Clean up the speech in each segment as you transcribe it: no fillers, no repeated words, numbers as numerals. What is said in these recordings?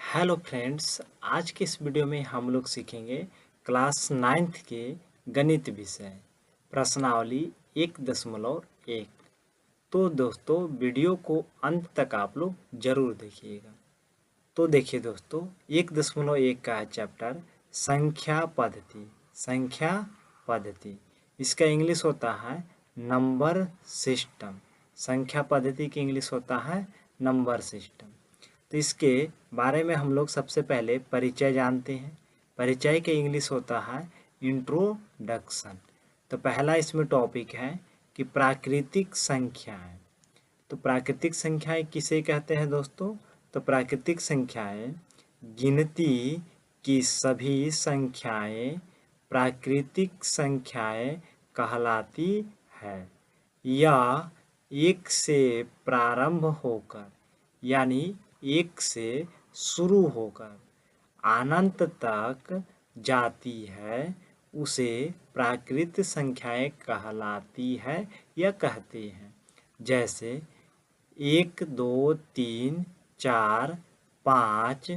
Hello friends, आज के इस वीडियो में हम लोग सीखेंगे क्लास 9th के गणित विषय प्रश्नावली 1.1। तो दोस्तों वीडियो को अंत तक आप लोग जरूर देखिएगा। तो देखिए दोस्तों, 1.1 का है चैप्टर संख्या पद्धति। इसका इंग्लिश होता है नंबर सिस्टम। संख्या पद्धति की इंग्लिश होता है नंबर सिस्टम। तो इसके बारे में हम लोग सबसे पहले परिचय जानते हैं। परिचय के इंग्लिश होता है इंट्रोडक्शन। तो पहला इसमें टॉपिक है कि प्राकृतिक संख्याएं। तो प्राकृतिक संख्याएं किसे कहते हैं दोस्तों? तो प्राकृतिक संख्याएं गिनती की सभी संख्याएं प्राकृतिक संख्याएं कहलाती है। यह एक से प्रारंभ होकर यानी एक से शुरू होकर अनंत तक जाती है, उसे प्राकृत संख्याएं कहलाती है या कहते हैं। जैसे 1 2 3 4 5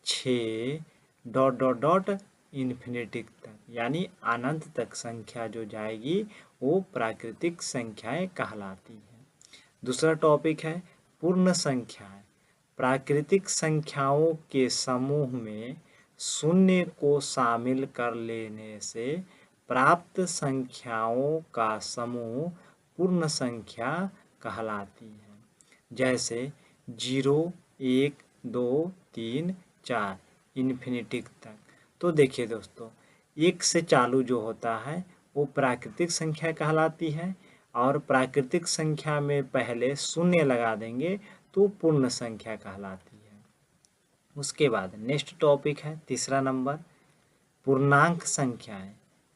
6 डॉट डॉट डॉट इन्फिनिटी तक यानी अनंत तक संख्या जो जाएगी वो प्राकृतिक संख्याएं कहलाती है। दूसरा टॉपिक है पूर्ण संख्याएं। प्राकृतिक संख्याओं के समूह में शून्य को शामिल कर लेने से प्राप्त संख्याओं का समूह पूर्ण संख्या कहलाती है। जैसे 0 1 2 3 4 इन्फिनिटी तक। तो देखिए दोस्तों, 1 से चालू जो होता है वो प्राकृतिक संख्या कहलाती है, और प्राकृतिक संख्या में पहले शून्य लगा देंगे तो पूर्ण संख्या कहलाती है। उसके बाद नेक्स्ट टॉपिक है तीसरा नंबर पूर्णांक संख्याएं।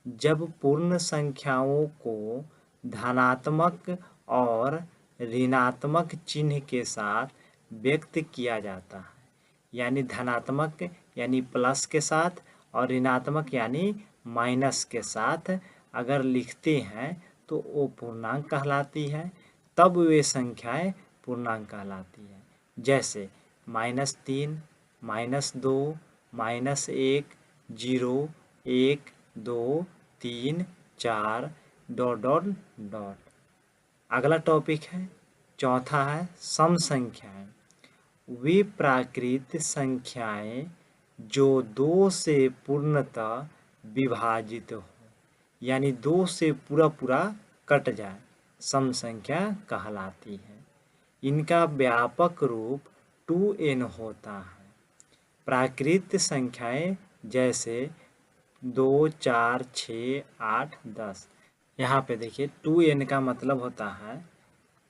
जब पूर्ण संख्याओं को धनात्मक और ऋणात्मक चिन्ह के साथ व्यक्त किया जाता है, यानी धनात्मक यानी प्लस के साथ और ऋणात्मक यानी माइनस के साथ अगर लिखते हैं तो वो पूर्णांक कहलाती है। तब वे संख्याएं पूर्णांक कहलाती है। जैसे -3 -2 -1 0 1 2 3 4 डॉट डॉट डॉट। अगला टॉपिक है चौथा है सम संख्याएं। वे प्राकृत संख्याएं जो 2 से पूर्णतः विभाजित हो, यानी 2 से पूरा पूरा कट जाए, सम संख्या कहलाती है। इनका व्यापक रूप 2n होता है। प्राकृत संख्याएं जैसे 2 4 6 8 10। यहाँ पे देखिए 2n का मतलब होता है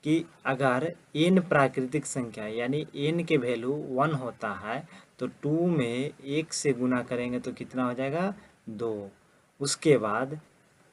कि अगर n प्राकृतिक संख्या यानी n के वैल्यू 1 होता है तो 2 में 1 से गुना करेंगे तो कितना हो जाएगा 2। उसके बाद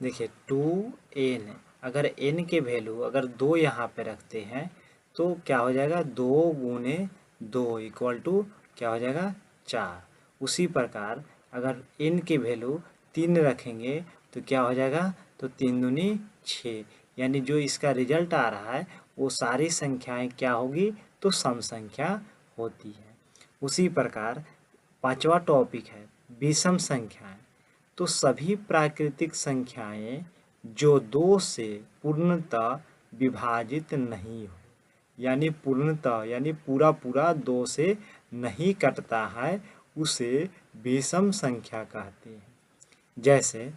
देखिए 2n, अगर n के वैल्यू अगर 2 यहाँ पे रखते हैं तो क्या हो जाएगा 2 गुने 2 इक्वल टू क्या हो जाएगा 4। उसी प्रकार अगर n की वैल्यू 3 रखेंगे तो क्या हो जाएगा, तो 3 दूनी 6, यानी जो इसका रिजल्ट आ रहा है वो सारी संख्याएं क्या होगी, तो सम संख्या होती है। उसी प्रकार पांचवा टॉपिक है विषम संख्याएं। तो सभी प्राकृतिक संख्याएं जो 2 से पूर्णतः विभाजित नहीं हो, यानी पूर्णतः यानी पूरा पूरा 2 से नहीं कटता है, उसे विषम संख्या कहते हैं। जैसे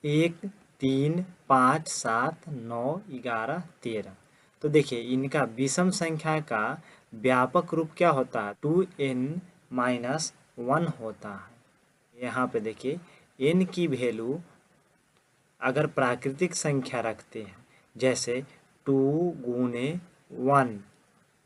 1 3 5 7 9 11 13। तो देखिए इनका विषम संख्या का व्यापक रूप क्या होता है, 2n-1 होता है। यहाँ पे देखिए n की वैल्यू अगर प्राकृतिक संख्या रखते हैं, जैसे 2 गुने 1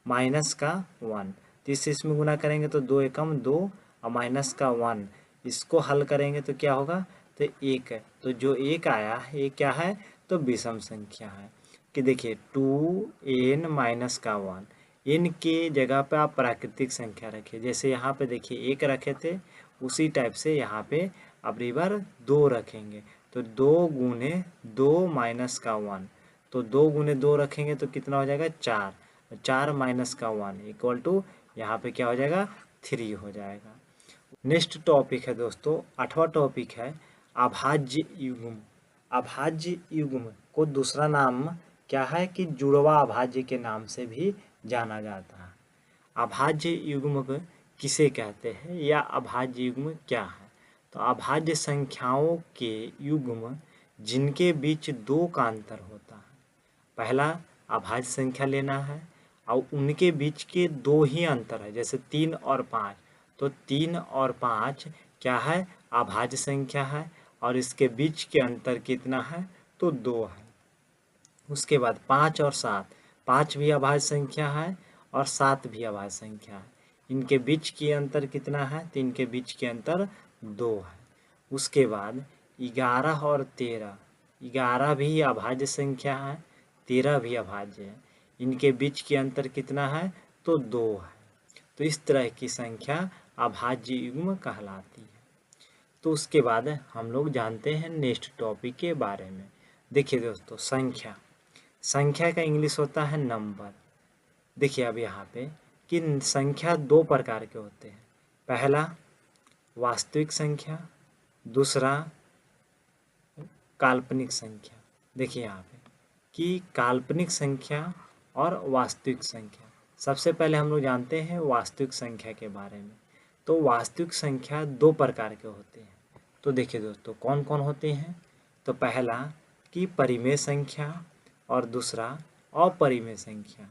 माइनस का 1, तो इससे इसमें गुना करेंगे तो 2 एकम 2 और माइनस का 1, इसको हल करेंगे तो क्या होगा, तो 1 है। तो जो 1 आया ये क्या है, तो विषम संख्या है। कि देखिए 2n माइनस का 1, n के जगह पे आप प्राकृतिक संख्या रखिए। जैसे यहाँ पे देखिए 1 रखे थे, उसी टाइप से यहाँ पे अब रिवर 2 रखेंगे तो 2 गुने 2 माइनस का 1, तो 2 गुने 2 रखेंगे तो कितना हो जाएगा 4, 4 माइनस का 1 इक्वल टू यहाँ पे क्या हो जाएगा 3 हो जाएगा। नेक्स्ट टॉपिक है दोस्तों, 8वां टॉपिक है अभाज्य युग्म। अभाज्य युग्म को दूसरा नाम क्या है कि जुड़वा अभाज्य के नाम से भी जाना जाता है। अभाज्य युग्म किसे कहते हैं या अभाज्य युग्म क्या है? तो अभाज्य संख्याओं के युग्म जिनके बीच 2 का अंतर होता है। पहला अभाज्य संख्या लेना है और उनके बीच के 2 ही अंतर है, जैसे 3 और 5। तो 3 और 5 क्या है? अभाज्य संख्या है और इसके बीच के अंतर कितना है? तो 2 है। उसके बाद 5 और 7, 5 भी अभाज्य संख्या है और 7 भी अभाज्य संख्या है। इनके बीच की अंतर कितना है? तो इनके बीच के अंतर 2 है। उसके बाद 11 और 13, 11 भी अभाज्य संख्या है, 13 भी अभाज्य है। इनके बीच की अंतर कितना है? तो 2 है। तो इस तरह की संख्या अभाज्य युग्म कहलाती है। तो उसके बाद हम लोग जानते हैं नेक्स्ट टॉपिक के बारे में। देखिए दोस्तों, संख्या, संख्या का इंग्लिश होता है नंबर। देखिए अब यहाँ पे कि संख्या 2 प्रकार के होते हैं। पहला वास्तविक संख्या, दूसरा काल्पनिक संख्या। देखिए यहाँ पे कि काल्पनिक संख्या और वास्तविक संख्या। सबसे पहले हम लोग जानते हैं वास्तविक संख्या के बारे में। तो वास्तविक संख्या 2 प्रकार के होते हैं। तो देखिए दोस्तों कौन कौन होते हैं? तो पहला कि परिमेय संख्या और दूसरा अपरिमेय संख्या।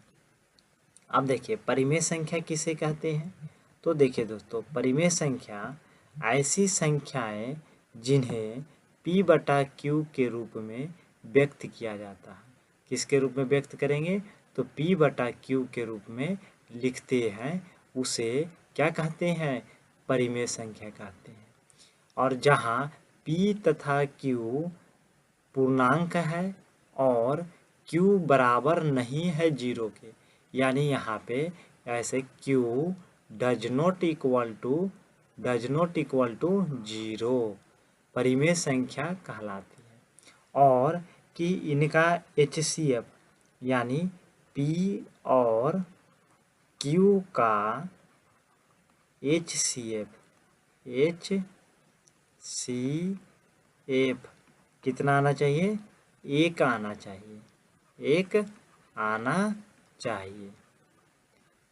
अब देखिए परिमेय संख्या किसे कहते हैं? तो देखिए दोस्तों, परिमेय संख्या ऐसी संख्याएं जिन्हें P/Q के रूप में व्यक्त किया जाता है। किसके रूप में व्यक्त करेंगे? तो P/Q के रूप में लिखते हैं, उसे क्या कहते हैं? परिमेय संख्या कहते हैं। और जहाँ P तथा Q पूर्णांक है और Q बराबर नहीं है 0 के, यानी यहाँ पे ऐसे Q does not equal to 0 परिमेय संख्या कहलाती है। और कि इनका HCF यानी P और Q का HCF कितना आना चाहिए? 1 आना चाहिए, 1 आना चाहिए।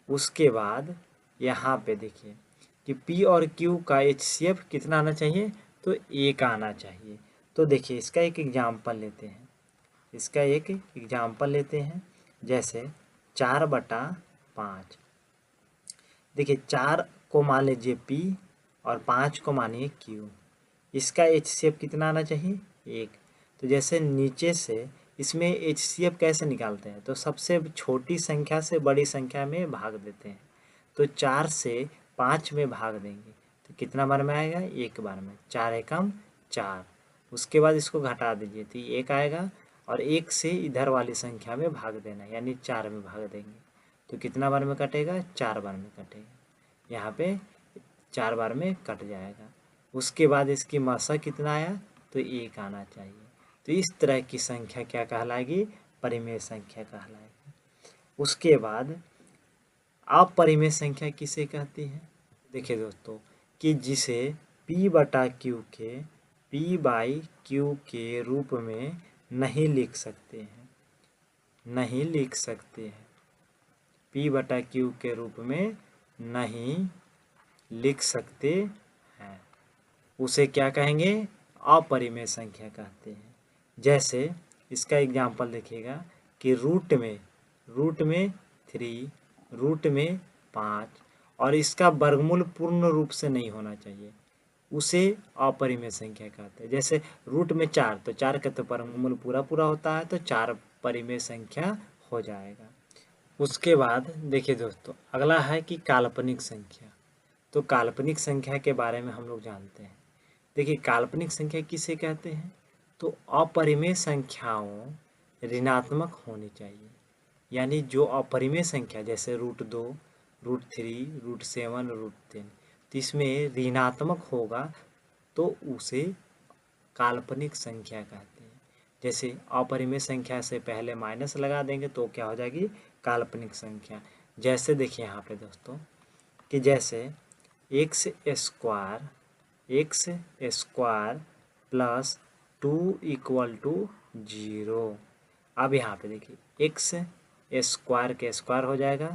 उसके बाद यहाँ पे देखिए कि P और Q का HCF कितना आना चाहिए? तो 1 आना चाहिए। तो देखिए इसका एक एग्जाम्पल लेते हैं, जैसे 4/5। देखिए 4 को मान लीजिए P और 5 को मानिए Q। इसका HCF कितना आना चाहिए? 1। तो जैसे नीचे से इसमें HCF कैसे निकालते हैं? तो सबसे छोटी संख्या से बड़ी संख्या में भाग देते हैं। तो 4 से 5 में भाग देंगे तो कितना बार में आएगा? 1 बार में। 4 एकम 4। उसके बाद इसको घटा दीजिए तो 1 आएगा और 1 से इधर वाली संख्या में भाग देना, यानी 4 में भाग देंगे तो कितना बार में कटेगा? 4 बार में कटेगा। यहाँ पे 4 बार में कट जाएगा। उसके बाद इसकी मात्रा कितना आया? तो 1 आना चाहिए। तो इस तरह की संख्या क्या कहलाएगी? परिमेय संख्या कहलाएगी। उसके बाद अपरिमेय संख्या किसे कहती है? देखिए दोस्तों कि जिसे P/Q के रूप में नहीं लिख सकते हैं, P/Q के रूप में नहीं लिख सकते हैं, उसे क्या कहेंगे? अपरिमेय संख्या कहते हैं। जैसे इसका एग्जाम्पल देखिएगा कि रूट में 3, रूट में 5 और इसका वर्गमूल पूर्ण रूप से नहीं होना चाहिए, उसे अपरिमेय संख्या कहते हैं। जैसे रूट में 4, तो 4 का तो वर्गमूल पूरा होता है, तो 4 परिमेय संख्या हो जाएगा। उसके बाद देखिए दोस्तों अगला है कि काल्पनिक संख्या। तो काल्पनिक संख्या के बारे में हम लोग जानते हैं। देखिए काल्पनिक संख्या किसे कहते हैं? तो अपरिमेय संख्याओं ऋणात्मक होनी चाहिए, यानी जो अपरिमेय संख्या जैसे √2, √3, √7, √10, तो इसमें ऋणात्मक होगा तो उसे काल्पनिक संख्या कहते हैं। जैसे अपरिमेय संख्या से पहले माइनस लगा देंगे तो क्या हो जाएगी? काल्पनिक संख्या। जैसे देखिए यहाँ पे दोस्तों कि जैसे x square plus 2 equal to 0। अब यहाँ पे देखिए एक्स स्क्वायर के स्क्वायर हो जाएगा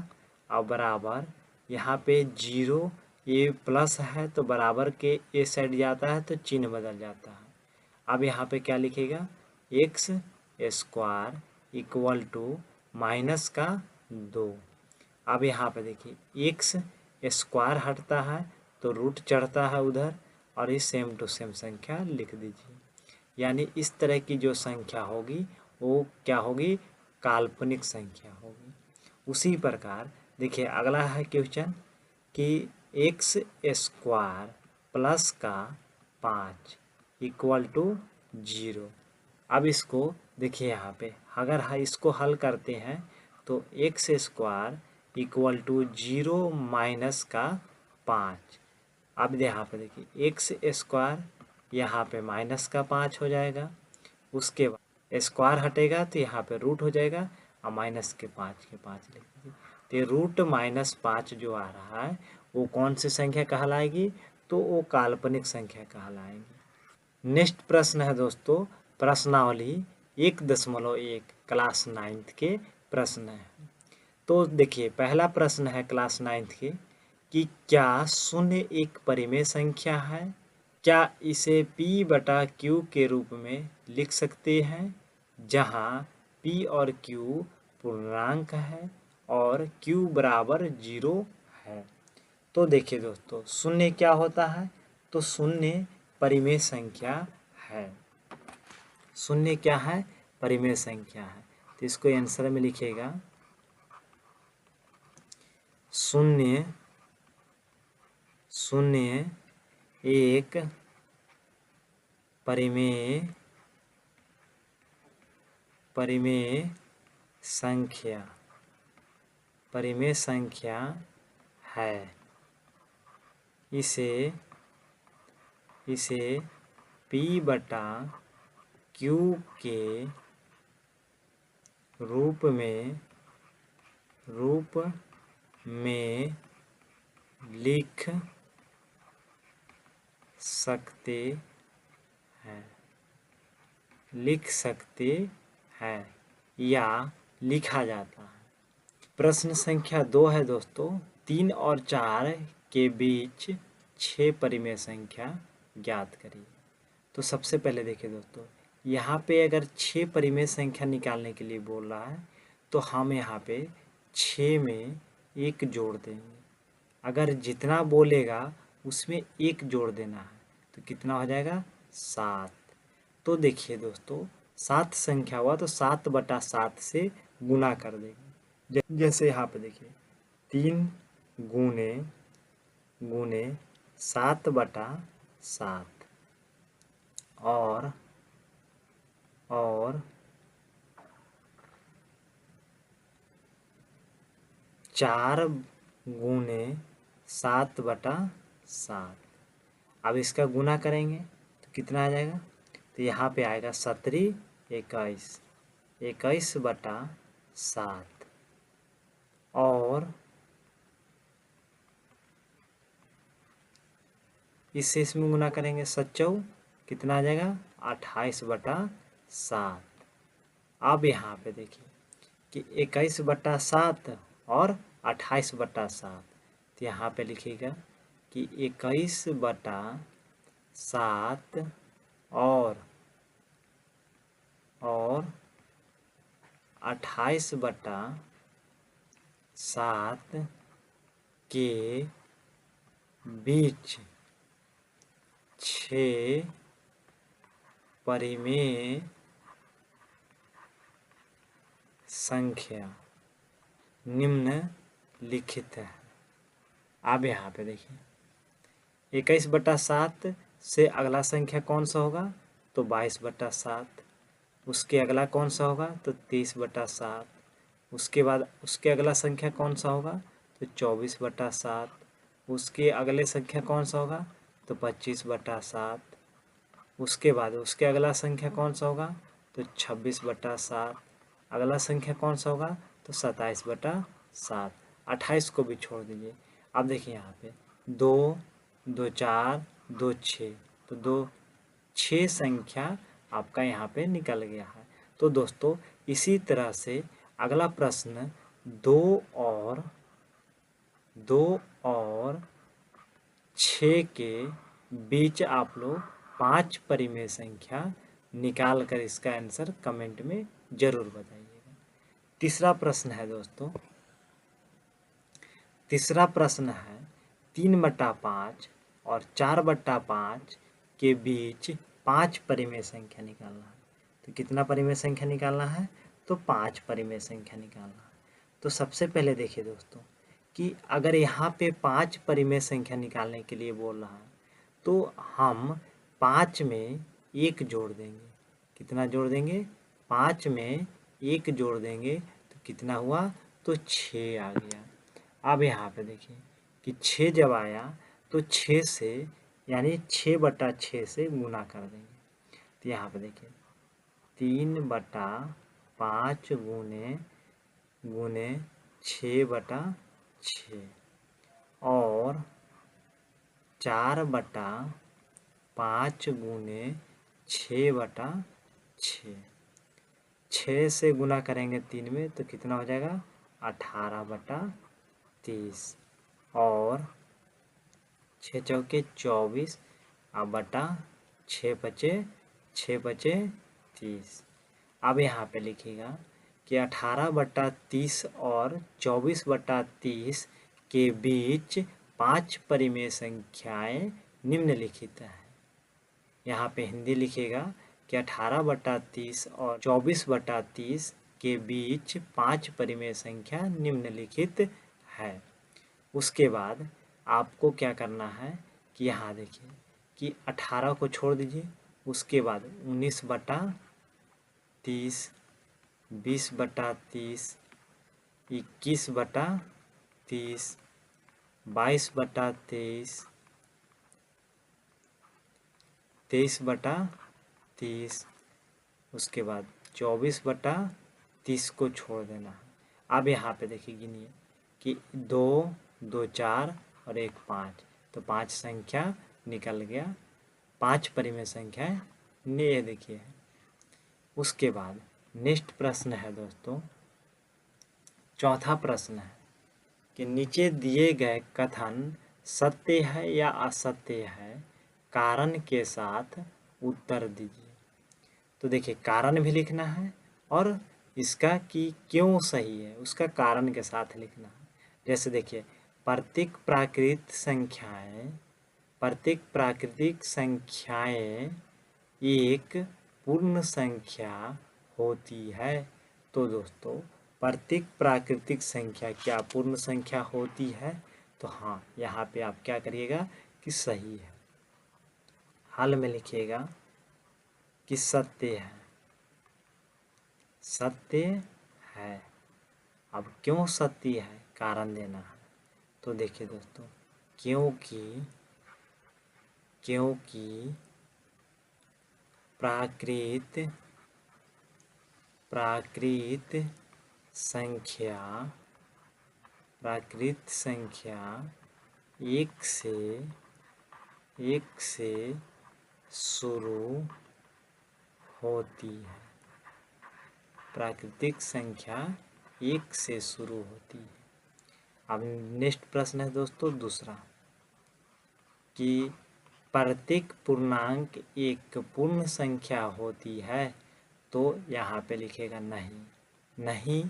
और बराबर यहाँ पे 0, ये प्लस है तो बराबर के ए साइड जाता है तो चिन्ह बदल जाता है। अब यहाँ पे क्या लिखेगा, x square equal to minus का 2। अब यहाँ पे देखिए एक्स स्क्वायर हटता है तो रूट चढ़ता है उधर, और ये सेम टू सेम संख्या लिख दीजिए। यानी इस तरह की जो संख्या होगी वो क्या होगी, काल्पनिक संख्या होगी। उसी प्रकार देखिए अगला है क्वेश्चन कि एक्स स्क्वायर प्लस का 5 इक्वल टू 0। अब इसको देखिए यहाँ पे अगर इसको हल करते हैं तो x square equal to 0 minus का 5। अब यहाँ पे देखिए एक्स स्क्वायर यहाँ पे माइनस का 5 हो जाएगा, उसके बाद स्क्वायर हटेगा तो यहाँ पे रूट हो जाएगा और माइनस के 5 लिख दीजिए। तो रूट माइनस 5 जो आ रहा है वो कौन सी संख्या कहलाएगी, तो वो काल्पनिक संख्या कहलाएगी। नेक्स्ट प्रश्न है दोस्तों प्रश्नावली 1.1 क्लास 9th के प्रश्न है। तो देखिए पहला प्रश्न है क्लास 9th के कि क्या शून्य एक परिमेय संख्या है, क्या इसे p बटा q के रूप में लिख सकते हैं जहां p और q पूर्णांक है और q बराबर 0 है। तो देखिए दोस्तों शून्य क्या होता है, तो शून्य परिमेय संख्या है। शून्य क्या है, परिमेय संख्या है। तो इसको आंसर में लिखिएगा शून्य एक परिमेय संख्या है। इसे p बटा q के रूप में लिख सकते हैं या लिखा जाता है। प्रश्न संख्या 2 है दोस्तों 3 और 4 के बीच 6 परिमेय संख्या ज्ञात करिए। तो सबसे पहले देखिए दोस्तों यहाँ पे अगर 6 परिमेय संख्या निकालने के लिए बोल रहा है तो हम यहाँ पे 6 में 1 जोड़ देंगे। अगर जितना बोलेगा उसमें 1 जोड़ देना है तो कितना हो जाएगा 7। तो देखिए दोस्तों 7 संख्या हुआ तो 7 बटा 7 से गुना कर देंगे। जैसे यहाँ पे देखिए 3 गुने 7 बटा 7 और 4 गुने 7 बटा 7। अब इसका गुना करेंगे तो कितना आ जाएगा, तो यहाँ पे आएगा 17 21 बटा 7 और इससे इसमें गुना करेंगे 7 कितना आ जाएगा 28 बटा 7। अब यहाँ पे देखिए कि 21 बटा 7 और 28 बटा 7, तो यहाँ पे लिखिएगा कि 21 बटा 7 और 28 बटा 7 के बीच 6 परिमेय संख्या निम्नलिखित है। अब यहाँ पे देखिए 21 बटा 7 से अगला संख्या कौन सा होगा, तो 22 बटा 7। उसके अगला कौन सा होगा, तो 23 बटा 7। उसके बाद उसके अगला संख्या कौन सा होगा, तो 24 बटा 7। उसके अगले संख्या कौन सा होगा, तो 25 बटा 7। उसके बाद उसके अगला संख्या कौन सा होगा, तो 26 बटा 7। अगला संख्या कौन सा होगा, तो 27 बटा 7। 28 को भी छोड़ दीजिए। अब देखिए यहाँ पे 2, 2 4, 2 6, तो 2 6 संख्या आपका यहाँ पे निकल गया है। तो दोस्तों इसी तरह से अगला प्रश्न 2 और 6 के बीच आप लोग 5 परिमेय संख्या निकाल कर इसका आंसर कमेंट में जरूर बताइएगा। तीसरा प्रश्न है दोस्तों, तीसरा प्रश्न है 3/5 और 4/5 के बीच 5 परिमेय संख्या निकालना है। तो कितना परिमेय संख्या निकालना है? तो 5 परिमेय संख्या निकालना है। तो सबसे पहले देखिए दोस्तों कि अगर यहाँ पे 5 परिमेय संख्या निकालने के लिए बोल रहा है तो हम 5 में 1 जोड़ देंगे। कितना जोड़ देंगे? 5 में 1 जोड़ देंगे तो कितना हुआ? तो 6 आ गया। अब यहाँ पे देखिए कि 6 जब आया तो 6 से यानी 6/6 से गुना कर देंगे। तो यहाँ पे देखिए 3/5 गुने 6/6 और 4/5 गुने 6/6। 6 से गुना करेंगे 3 में तो कितना हो जाएगा? 18/30 और 6 चौके 24 अब बटा 6 बचे 30। अब यहाँ पे लिखिएगा कि 18/30 और 24/30 के बीच 5 परिमेय संख्याएं निम्नलिखित हैं। यहाँ पे हिंदी लिखिएगा कि 18/30 और 24/30 के बीच 5 परिमेय संख्या निम्नलिखित है। उसके बाद आपको क्या करना है कि यहाँ देखिए कि 18 को छोड़ दीजिए, उसके बाद 19/30, 20/30, 21/30, 22/23, 23/30, उसके बाद 24/30 को छोड़ देना है। अब यहाँ पे देखिए गिनिए कि 2, 2 4 और 1 5, तो 5 संख्या निकल गया। 5 परिमेय संख्या ये देखिए। उसके बाद नेक्स्ट प्रश्न है दोस्तों, चौथा प्रश्न है कि नीचे दिए गए कथन सत्य है या असत्य है, कारण के साथ उत्तर दीजिए। तो देखिए कारण भी लिखना है और इसका कि क्यों सही है उसका कारण के साथ लिखना है। जैसे देखिए प्रत्येक प्राकृतिक संख्याएं एक पूर्ण संख्या होती है। तो दोस्तों प्रत्येक प्राकृतिक संख्या क्या पूर्ण संख्या होती है? तो हाँ, यहाँ पे आप क्या करिएगा कि सही है। हल में लिखिएगा कि सत्य है, सत्य है। अब क्यों सत्य है कारण देना है। तो देखिए दोस्तों क्योंकि प्राकृत संख्या एक से शुरू होती है। प्राकृतिक संख्या 1 से शुरू होती है। अब नेक्स्ट प्रश्न है दोस्तों दूसरा कि प्रत्येक पूर्णांक एक पूर्ण संख्या होती है। तो यहाँ पे लिखेगा नहीं,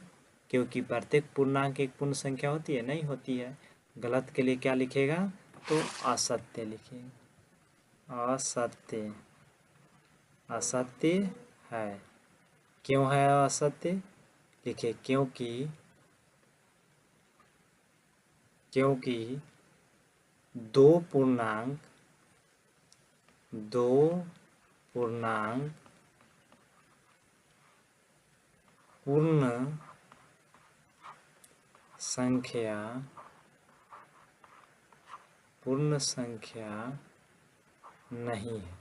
क्योंकि प्रत्येक पूर्णांक एक पूर्ण संख्या होती है? नहीं होती है। गलत के लिए क्या लिखेगा? तो असत्य लिखेगा। असत्य है। क्यों है असत्य? लिखिए क्योंकि दो पूर्णांक पूर्ण संख्या नहीं है।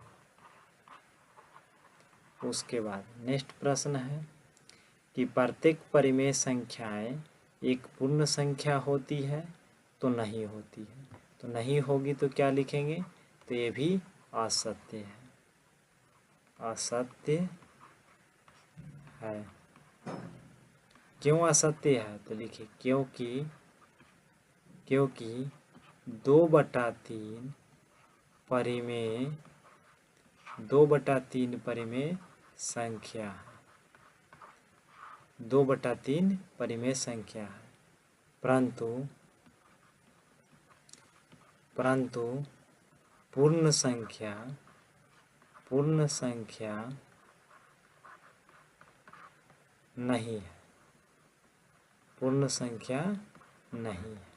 उसके बाद नेक्स्ट प्रश्न है कि प्रत्येक परिमेय संख्याएं एक पूर्ण संख्या होती है। तो नहीं होती है। तो नहीं होगी तो क्या लिखेंगे? तो ये भी असत्य है, असत्य है। क्यों असत्य है? तो लिखिए क्योंकि 2/3 परिमेय 2/3 परिमेय संख्या है, 2/3 परिमेय संख्या है, परंतु पूर्ण संख्या नहीं है, पूर्ण संख्या नहीं है।